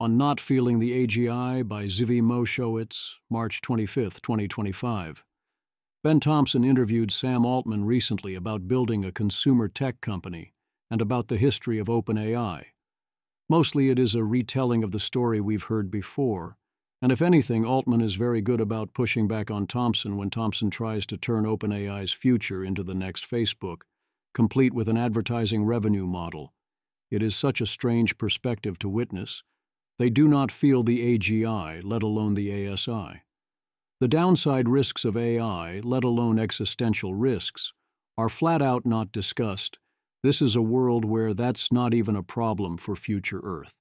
on Not Feeling the AGI by Zvi Moshowitz, March 25, 2025. Ben Thompson interviewed Sam Altman recently about building a consumer tech company and about the history of OpenAI. Mostly it is a retelling of the story we've heard before, and if anything, Altman is very good about pushing back on Thompson when Thompson tries to turn OpenAI's future into the next Facebook, complete with an advertising revenue model. It is such a strange perspective to witness. They do not feel the AGI, let alone the ASI. The downside risks of AI, let alone existential risks, are flat out not discussed. This is a world where that's not even a problem for future Earth.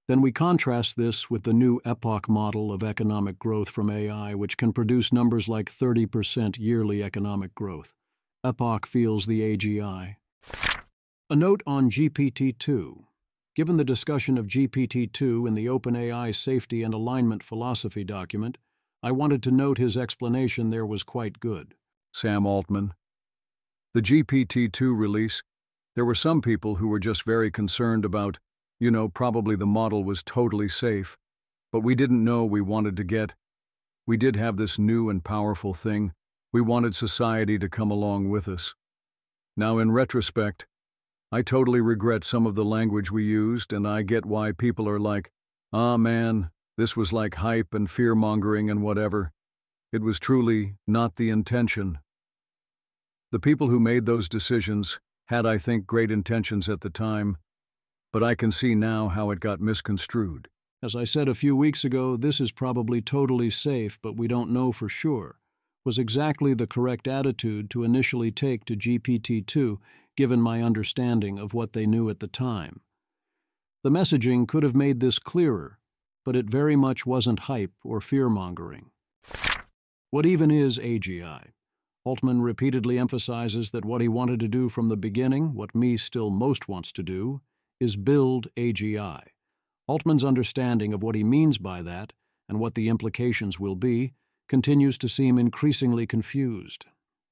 Then we contrast this with the new epoch model of economic growth from AI, which can produce numbers like 30% yearly economic growth. Epoch feels the AGI. A note on GPT-2. Given the discussion of GPT-2 in the OpenAI Safety and Alignment Philosophy document, I wanted to note his explanation there was quite good. Sam Altman. The GPT-2 release, there were some people who were just very concerned about, probably the model was totally safe, but we didn't know we wanted to get. We did have this new and powerful thing. We wanted society to come along with us. Now, in retrospect, I totally regret some of the language we used, and I get why people are like, man, this was like hype and fear-mongering and whatever. It was truly not the intention. The people who made those decisions had, I think, great intentions at the time, but I can see now how it got misconstrued. As I said a few weeks ago, this is probably totally safe, but we don't know for sure, was exactly the correct attitude to initially take to GPT-2, given my understanding of what they knew at the time. The messaging could have made this clearer, but it very much wasn't hype or fear-mongering. What even is AGI? Altman repeatedly emphasizes that what he wanted to do from the beginning, what me still most wants to do, is build AGI. Altman's understanding of what he means by that, and what the implications will be, continues to seem increasingly confused.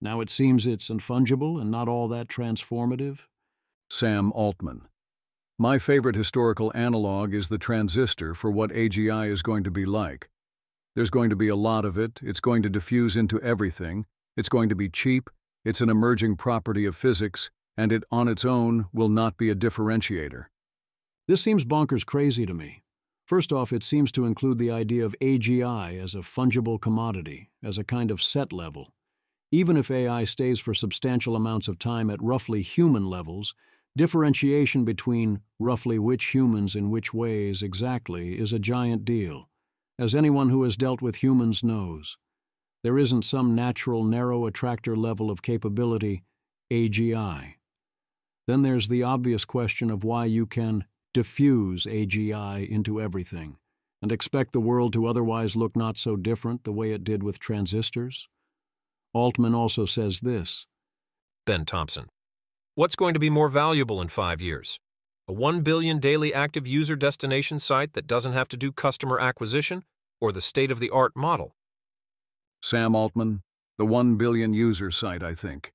Now it seems it's fungible and not all that transformative. Sam Altman. My favorite historical analog is the transistor for what AGI is going to be like. There's going to be a lot of it, it's going to diffuse into everything, it's going to be cheap, it's an emerging property of physics, and it on its own will not be a differentiator. This seems bonkers crazy to me. First off, it seems to include the idea of AGI as a fungible commodity, as a kind of set level. Even if AI stays for substantial amounts of time at roughly human levels, differentiation between roughly which humans in which ways exactly is a giant deal. As anyone who has dealt with humans knows, there isn't some natural narrow attractor level of capability, AGI. Then there's the obvious question of why you can diffuse AGI into everything and expect the world to otherwise look not so different the way it did with transistors. Altman also says this. Ben Thompson. What's going to be more valuable in 5 years? A 1 billion daily active user destination site that doesn't have to do customer acquisition, or the state-of-the-art model? Sam Altman, the 1 billion user site, I think.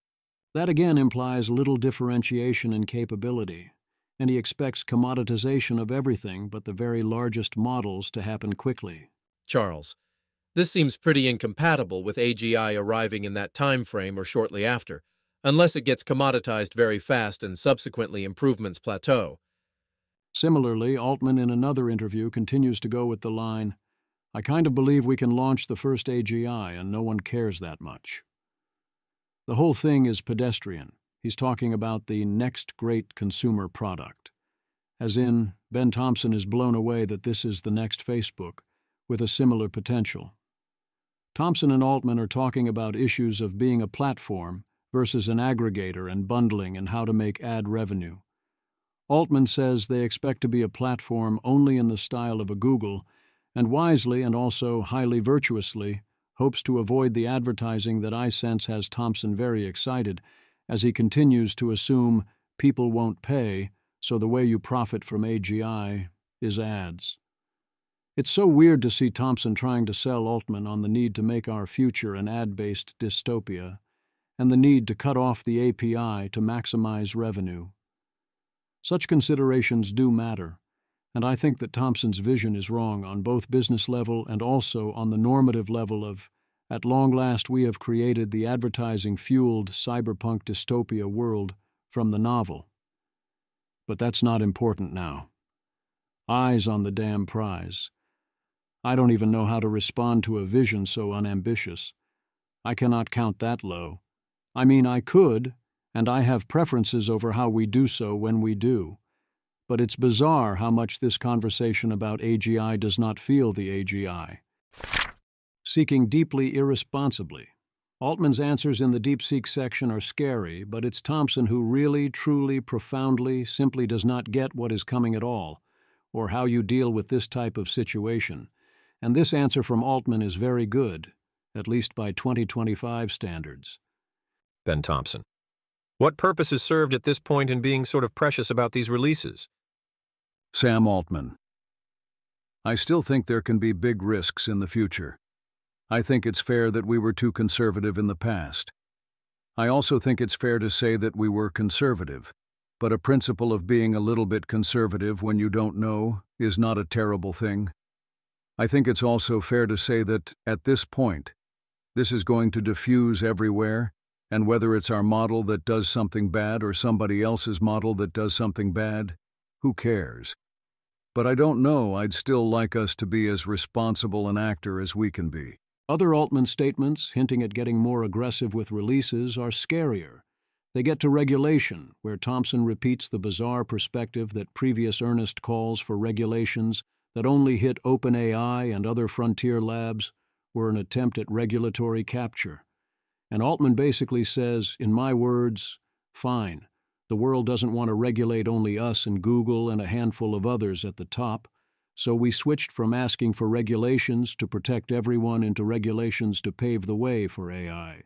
That again implies little differentiation in capability, and he expects commoditization of everything but the very largest models to happen quickly. Charles, this seems pretty incompatible with AGI arriving in that time frame or shortly after, unless it gets commoditized very fast and subsequently improvements plateau. Similarly, Altman in another interview continues to go with the line, "I kind of believe we can launch the first AGI and no one cares that much." The whole thing is pedestrian. He's talking about the next great consumer product. As in, Ben Thompson is blown away that this is the next Facebook, with a similar potential. Thompson and Altman are talking about issues of being a platform versus an aggregator and bundling and how to make ad revenue. Altman says they expect to be a platform only in the style of a Google, and wisely and also highly virtuously hopes to avoid the advertising that I sense has Thompson very excited, as he continues to assume people won't pay, so the way you profit from AGI is ads. It's so weird to see Thompson trying to sell Altman on the need to make our future an ad-based dystopia, and the need to cut off the API to maximize revenue. Such considerations do matter, And I think that Thompson's vision is wrong on both business level and also on the normative level of, at long last we have created the advertising-fueled cyberpunk dystopia world from the novel. But that's not important now. Eyes on the damn prize. I don't even know how to respond to a vision so unambitious. I cannot count that low. I mean, I could, and I have preferences over how we do so when we do. But it's bizarre how much this conversation about AGI does not feel the AGI. Seeking deeply irresponsibly. Altman's answers in the DeepSeek section are scary, but it's Thompson who really, truly, profoundly, simply does not get what is coming at all, or how you deal with this type of situation. And this answer from Altman is very good, at least by 2025 standards. Ben Thompson. What purpose is served at this point in being sort of precious about these releases? Sam Altman. I still think there can be big risks in the future. I think it's fair that we were too conservative in the past. I also think it's fair to say that we were conservative, but a principle of being a little bit conservative when you don't know is not a terrible thing. I think it's also fair to say that, at this point, this is going to diffuse everywhere, and whether it's our model that does something bad or somebody else's model that does something bad, who cares? But I don't know, I'd still like us to be as responsible an actor as we can be. Other Altman statements, hinting at getting more aggressive with releases, are scarier. They get to regulation, where Thompson repeats the bizarre perspective that previous earnest calls for regulations that only hit OpenAI and other frontier labs were an attempt at regulatory capture. And Altman basically says, in my words, fine. The world doesn't want to regulate only us and Google and a handful of others at the top, so we switched from asking for regulations to protect everyone into regulations to pave the way for AI.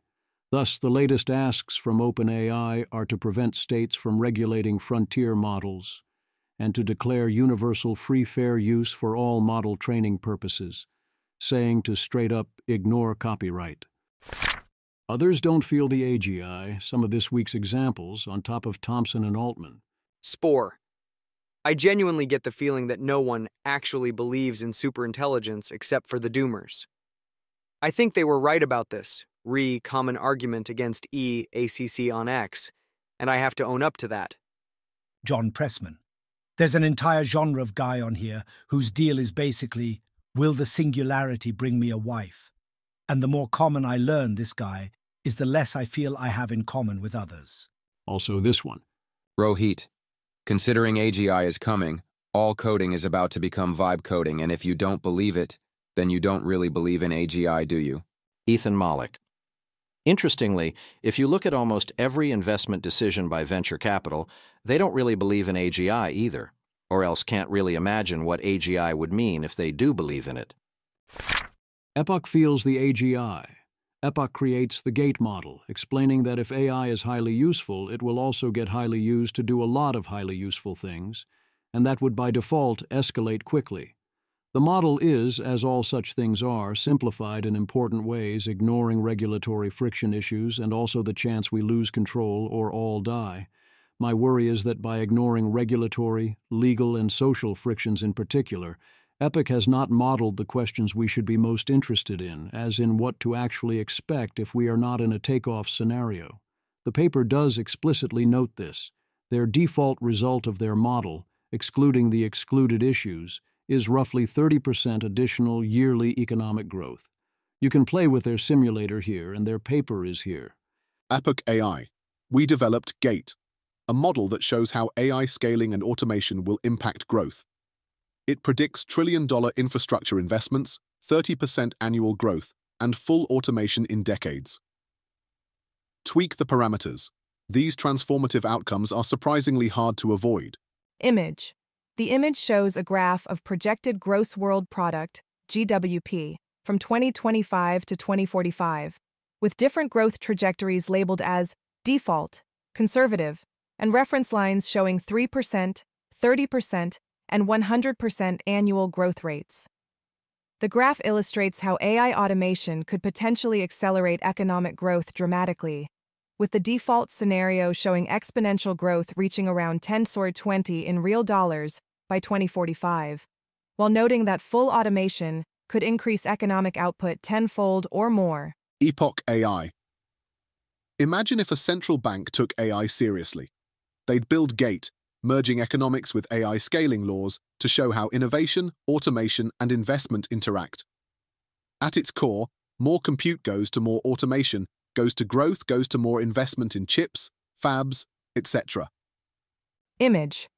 Thus, the latest asks from OpenAI are to prevent states from regulating frontier models and to declare universal free fair use for all model training purposes, saying to straight up ignore copyright. Others don't feel the AGI, some of this week's examples, on top of Thompson and Altman. Spore. I genuinely get the feeling that no one actually believes in superintelligence except for the doomers. I think they were right about this, common argument against ACC on X, and I have to own up to that. John Pressman. There's an entire genre of guy on here whose deal is basically, will the singularity bring me a wife? And the more common I learn this guy is the less I feel I have in common with others. Also this one. Rohit. Considering AGI is coming, all coding is about to become vibe coding, and if you don't believe it, then you don't really believe in AGI, do you? Ethan Malik. Interestingly, if you look at almost every investment decision by venture capital, they don't really believe in AGI either, or else can't really imagine what AGI would mean if they do believe in it. Epoch feels the AGI. Epoch creates the gate model, explaining that if AI is highly useful, it will also get highly used to do a lot of highly useful things, and that would by default escalate quickly. The model is, as all such things are, simplified in important ways, ignoring regulatory friction issues and also the chance we lose control or all die. My worry is that by ignoring regulatory, legal, and social frictions in particular, Epoch has not modeled the questions we should be most interested in, as in what to actually expect if we are not in a takeoff scenario. The paper does explicitly note this. Their default result of their model, excluding the excluded issues, is roughly 30% additional yearly economic growth. You can play with their simulator here, and their paper is here. Epoch AI. We developed GATE, a model that shows how AI scaling and automation will impact growth. It predicts trillion-dollar infrastructure investments, 30% annual growth, and full automation in decades. Tweak the parameters. These transformative outcomes are surprisingly hard to avoid. Image. The image shows a graph of projected gross world product, GWP, from 2025 to 2045, with different growth trajectories labeled as default, conservative, and reference lines showing 3%, 30%, and 100% annual growth rates. The graph illustrates how AI automation could potentially accelerate economic growth dramatically, with the default scenario showing exponential growth reaching around 10 or 20 in real dollars by 2045, while noting that full automation could increase economic output tenfold or more. Epoch AI. Imagine if a central bank took AI seriously. They'd build GATE, merging economics with AI scaling laws to show how innovation, automation, and investment interact. At its core, more compute goes to more automation, goes to growth, goes to more investment in chips, fabs, etc. Image.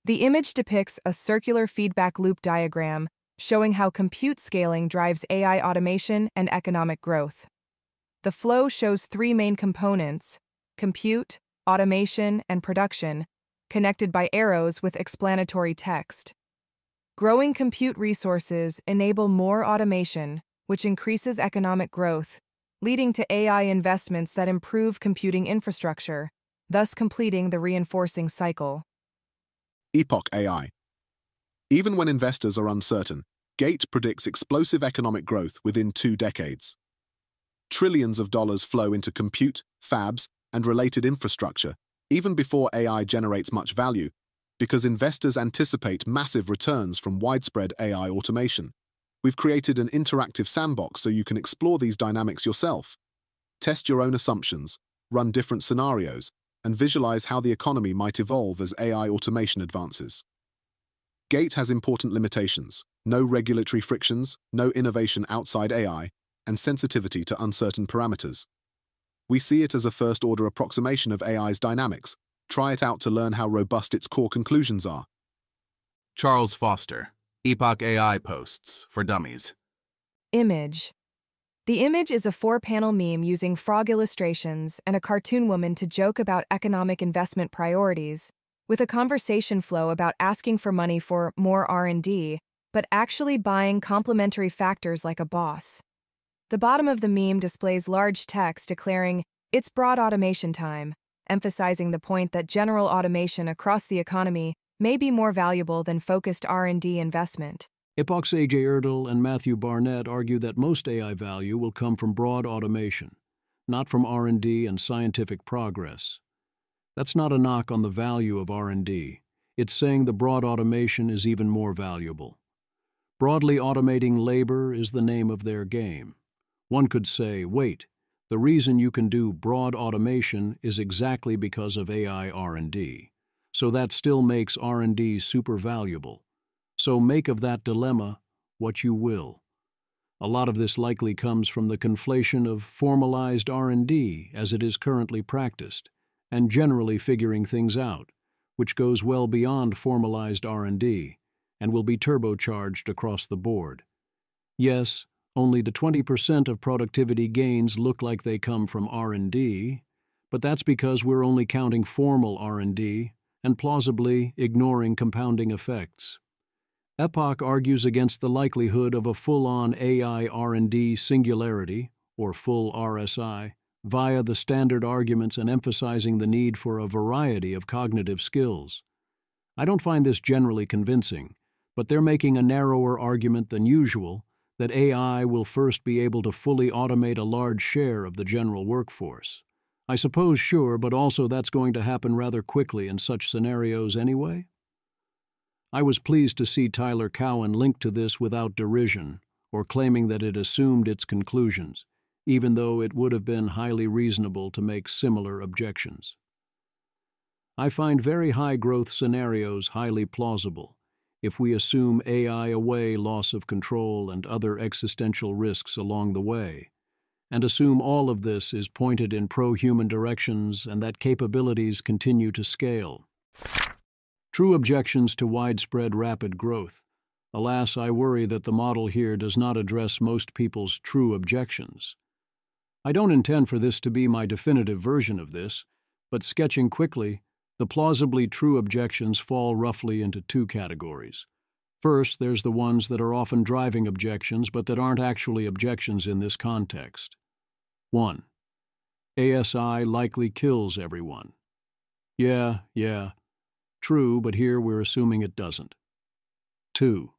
The image depicts a circular feedback loop diagram showing how compute scaling drives AI automation and economic growth. The flow shows three main components: compute, automation, and production, connected by arrows with explanatory text. Growing compute resources enable more automation, which increases economic growth, leading to AI investments that improve computing infrastructure, thus completing the reinforcing cycle. Epoch AI. Even when investors are uncertain, GATE predicts explosive economic growth within 2 decades. Trillions of dollars flow into compute, fabs, and related infrastructure, even before AI generates much value, because investors anticipate massive returns from widespread AI automation. We've created an interactive sandbox so you can explore these dynamics yourself. Test your own assumptions, run different scenarios, and visualize how the economy might evolve as AI automation advances. GATE has important limitations: no regulatory frictions, no innovation outside AI, and sensitivity to uncertain parameters. We see it as a first-order approximation of AI's dynamics. Try it out to learn how robust its core conclusions are. Charles Foster, Epoch AI Posts for Dummies. Image. The image is a 4-panel meme using frog illustrations and a cartoon woman to joke about economic investment priorities, with a conversation flow about asking for money for more R&D, but actually buying complementary factors like a boss. The bottom of the meme displays large text declaring, "It's broad automation time," emphasizing the point that general automation across the economy may be more valuable than focused R&D investment. Epoch's A.J. Erdl and Matthew Barnett argue that most AI value will come from broad automation, not from R&D and scientific progress. That's not a knock on the value of R&D. It's saying the broad automation is even more valuable. Broadly automating labor is the name of their game. One could say, wait, the reason you can do broad automation is exactly because of AI R&D. So that still makes R&D super valuable. So make of that dilemma what you will. A lot of this likely comes from the conflation of formalized R&D as it is currently practiced, and generally figuring things out, which goes well beyond formalized R&D and will be turbocharged across the board. Yes, only the 20% of productivity gains look like they come from R&D, but that's because we're only counting formal R&D and plausibly ignoring compounding effects. Epoch argues against the likelihood of a full-on AI R&D singularity, or full RSI, via the standard arguments and emphasizing the need for a variety of cognitive skills. I don't find this generally convincing, but they're making a narrower argument than usual that AI will first be able to fully automate a large share of the general workforce. I suppose sure, but also that's going to happen rather quickly in such scenarios anyway. I was pleased to see Tyler Cowen link to this without derision, or claiming that it assumed its conclusions, even though it would have been highly reasonable to make similar objections. I find very high growth scenarios highly plausible, if we assume AI away loss of control and other existential risks along the way, and assume all of this is pointed in pro-human directions and that capabilities continue to scale. True objections to widespread rapid growth. Alas, I worry that the model here does not address most people's true objections. I don't intend for this to be my definitive version of this, but sketching quickly, the plausibly true objections fall roughly into 2 categories. First, there's the ones that are often driving objections but that aren't actually objections in this context. 1. ASI likely kills everyone. Yeah. True, but here we're assuming it doesn't. 2.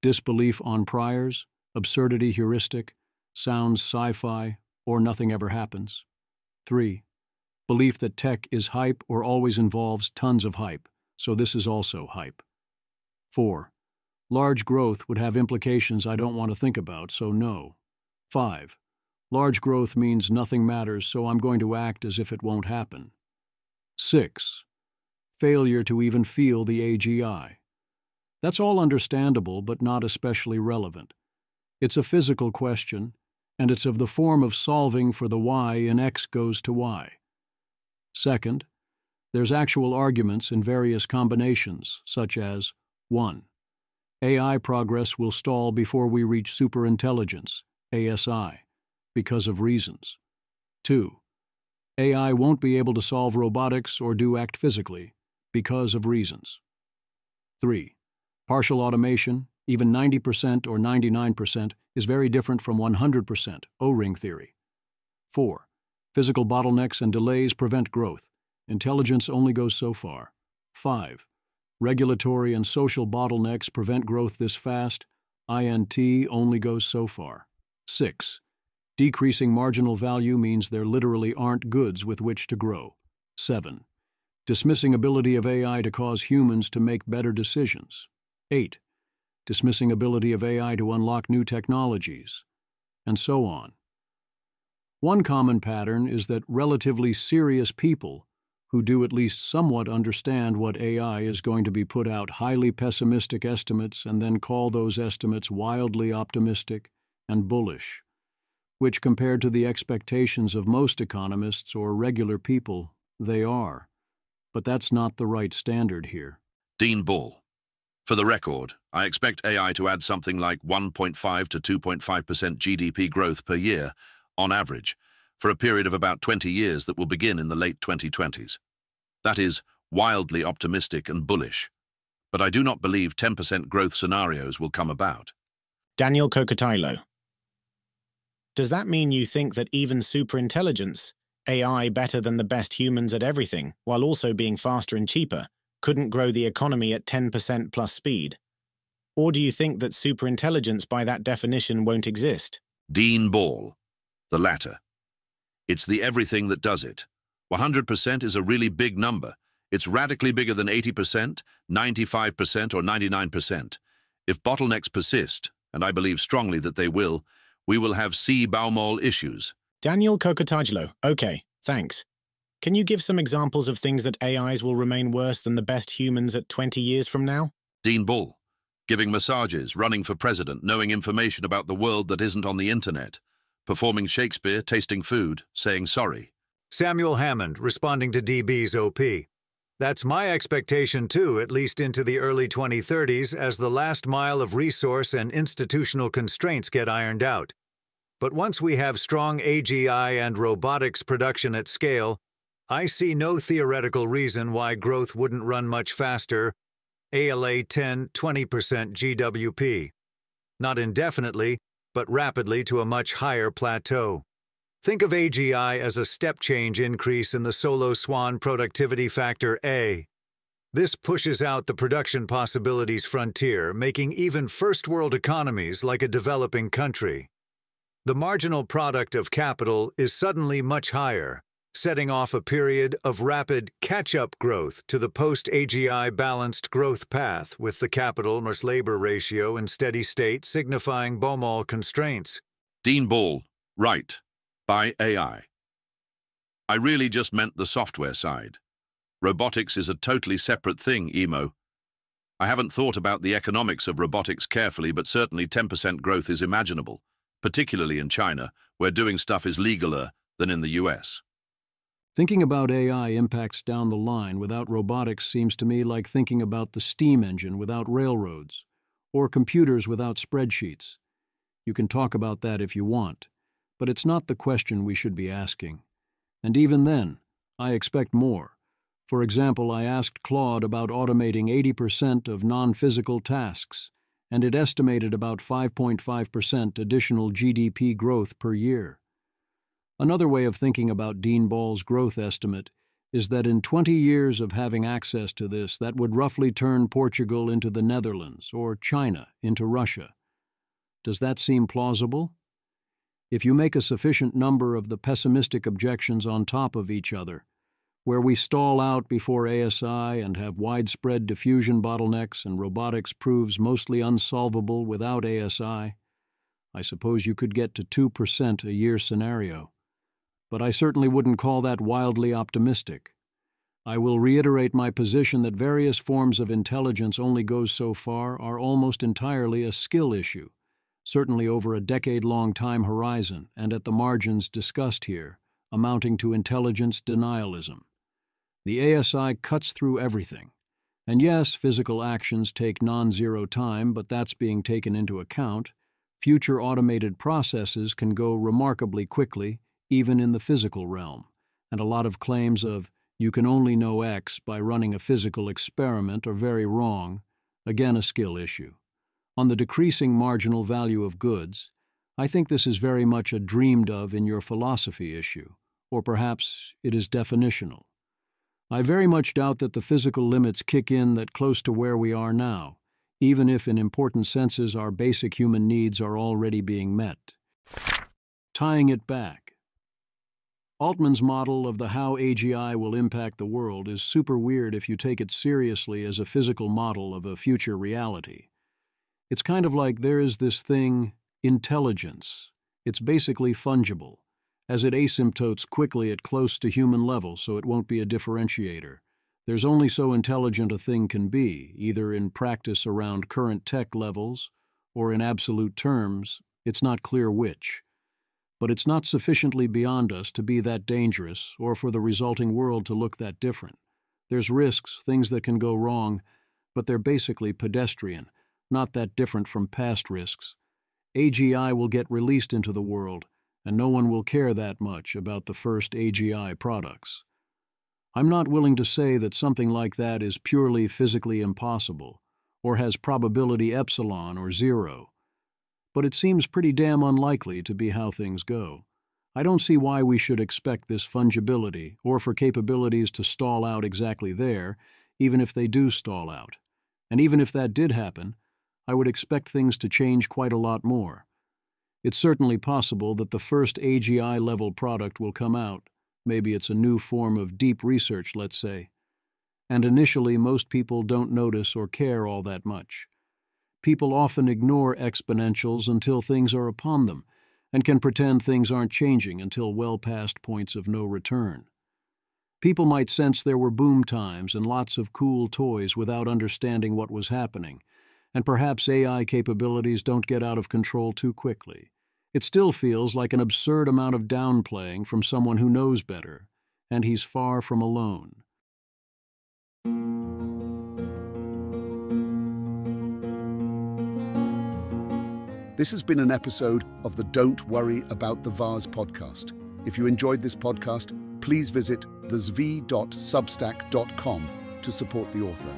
Disbelief on priors, absurdity heuristic, sounds sci-fi, or nothing ever happens. 3. Belief that tech is hype or always involves tons of hype, so this is also hype. 4. Large growth would have implications I don't want to think about, so no. 5. Large growth means nothing matters, so I'm going to act as if it won't happen. 6. Failure to even feel the AGI. That's all understandable, but not especially relevant. It's a physical question, and it's of the form of solving for the y in x goes to y. Second, there's actual arguments in various combinations, such as 1. AI progress will stall before we reach superintelligence, ASI, because of reasons. 2. AI won't be able to solve robotics or do act physically, because of reasons. 3. Partial automation, even 90% or 99%, is very different from 100%, O-ring theory. 4. Physical bottlenecks and delays prevent growth. Intelligence only goes so far. 5. Regulatory and social bottlenecks prevent growth this fast. INT only goes so far. 6. Decreasing marginal value means there literally aren't goods with which to grow. 7. Dismissing ability of AI to cause humans to make better decisions. 8. Dismissing ability of AI to unlock new technologies. And so on. One common pattern is that relatively serious people who do at least somewhat understand what AI is going to be put out highly pessimistic estimates and then call those estimates wildly optimistic and bullish, which compared to the expectations of most economists or regular people, they are. But that's not the right standard here. Dean Ball. For the record, I expect AI to add something like 1.5 to 2.5% GDP growth per year, on average, for a period of about 20 years that will begin in the late 2020s. That is wildly optimistic and bullish, but I do not believe 10% growth scenarios will come about. Daniel Kokotilo. Does that mean you think that even superintelligence, AI better than the best humans at everything, while also being faster and cheaper, couldn't grow the economy at 10% plus speed? Or do you think that superintelligence by that definition won't exist? Dean Ball. The latter. It's the everything that does it. 100% is a really big number. It's radically bigger than 80%, 95%, or 99%. If bottlenecks persist, and I believe strongly that they will, we will have Baumol issues. Daniel Kokotilo. Okay, thanks. Can you give some examples of things that AIs will remain worse than the best humans at 20 years from now? Dean Ball. Giving massages, running for president, knowing information about the world that isn't on the internet, performing Shakespeare, tasting food, saying sorry. Samuel Hammond, responding to DB's OP. That's my expectation too, at least into the early 2030s, as the last mile of resource and institutional constraints get ironed out. But once we have strong AGI and robotics production at scale, I see no theoretical reason why growth wouldn't run much faster, ALA 10-20% GWP. Not indefinitely, but rapidly to a much higher plateau. Think of AGI as a step change increase in the Solo Swan productivity factor A. This pushes out the production possibilities frontier, making even first-world economies like a developing country. The marginal product of capital is suddenly much higher, setting off a period of rapid catch-up growth to the post-AGI balanced growth path with the capital-labor ratio in steady state signifying Baumol constraints. Dean Ball. Right. By AI. I really just meant the software side. Robotics is a totally separate thing, Emo. I haven't thought about the economics of robotics carefully, but certainly 10% growth is imaginable, particularly in China, where doing stuff is legaler than in the US. Thinking about AI impacts down the line without robotics seems to me like thinking about the steam engine without railroads, or computers without spreadsheets. You can talk about that if you want, but it's not the question we should be asking. And even then, I expect more. For example, I asked Claude about automating 80% of non-physical tasks, and it estimated about 5.5% additional GDP growth per year. Another way of thinking about Dean Ball's growth estimate is that in 20 years of having access to this, that would roughly turn Portugal into the Netherlands or China into Russia. Does that seem plausible? If you make a sufficient number of the pessimistic objections on top of each other, where we stall out before ASI and have widespread diffusion bottlenecks and robotics proves mostly unsolvable without ASI. I suppose you could get to 2% a year scenario. But I certainly wouldn't call that wildly optimistic. I will reiterate my position that various forms of intelligence only goes so far are almost entirely a skill issue, certainly over a decade-long time horizon and at the margins discussed here, amounting to intelligence denialism. The ASI cuts through everything. And yes, physical actions take non-zero time, but that's being taken into account. Future automated processes can go remarkably quickly, even in the physical realm, and a lot of claims of you can only know X by running a physical experiment are very wrong, again a skill issue. On the decreasing marginal value of goods, I think this is very much a dreamed of in your philosophy issue, or perhaps it is definitional. I very much doubt that the physical limits kick in that close to where we are now, even if in important senses our basic human needs are already being met. Tying it back. Altman's model of the how AGI will impact the world is super weird if you take it seriously as a physical model of a future reality. It's kind of like there is this thing, intelligence. It's basically fungible, as it asymptotes quickly at close to human level, so it won't be a differentiator. There's only so intelligent a thing can be, either in practice around current tech levels or in absolute terms, it's not clear which. But it's not sufficiently beyond us to be that dangerous or for the resulting world to look that different. There's risks, things that can go wrong, but they're basically pedestrian, not that different from past risks. AGI will get released into the world, and no one will care that much about the first AGI products. I'm not willing to say that something like that is purely physically impossible, or has probability epsilon or zero. But it seems pretty damn unlikely to be how things go. I don't see why we should expect this fungibility or for capabilities to stall out exactly there, even if they do stall out. And even if that did happen, I would expect things to change quite a lot more. It's certainly possible that the first AGI-level product will come out. Maybe it's a new form of deep research, let's say. And initially, most people don't notice or care all that much. People often ignore exponentials until things are upon them, and can pretend things aren't changing until well past points of no return. People might sense there were boom times and lots of cool toys without understanding what was happening, and perhaps AI capabilities don't get out of control too quickly. It still feels like an absurd amount of downplaying from someone who knows better, and he's far from alone. This has been an episode of the Don't Worry About the Vase podcast. If you enjoyed this podcast, please visit thezv.substack.com to support the author.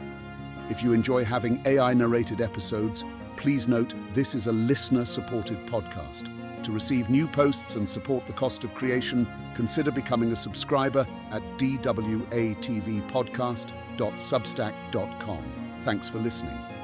If you enjoy having AI-narrated episodes, please note this is a listener-supported podcast. To receive new posts and support the cost of creation, consider becoming a subscriber at dwatvpodcast.substack.com. Thanks for listening.